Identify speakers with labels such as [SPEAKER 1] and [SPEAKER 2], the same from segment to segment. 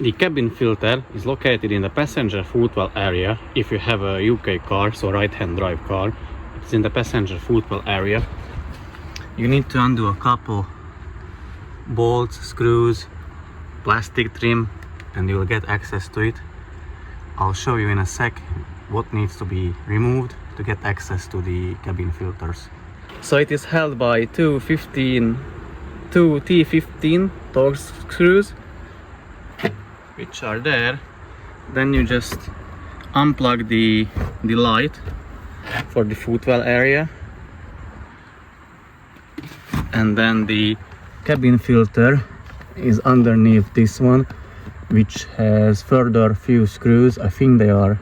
[SPEAKER 1] The cabin filter is located in the passenger footwell area. If you have a UK car, so right-hand drive car, it's in the passenger footwell area. You need to undo a couple bolts, screws, plastic trim, and you will get access to it. I'll show you in a sec what needs to be removed to get access to the cabin filters. So it is held by two T15 torque screws, which are there. Then you just unplug the light for the footwell area, and then the cabin filter is underneath this one, which has further few screws. I think they are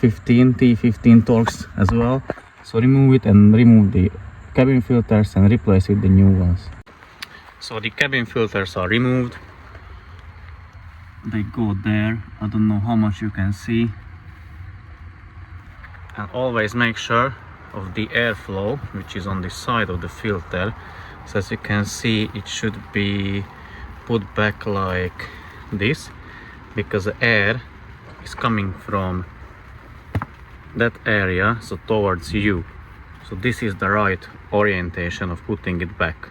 [SPEAKER 1] T15 torques as well. So remove it and remove the cabin filters and replace with the new ones. So the cabin filters are removed. They go there. I don't know how much you can see. And always make sure of the airflow, which is on the side of the filter. So as you can see, it should be put back like this, because the air is coming from that area, so towards you. So this is the right orientation of putting it back.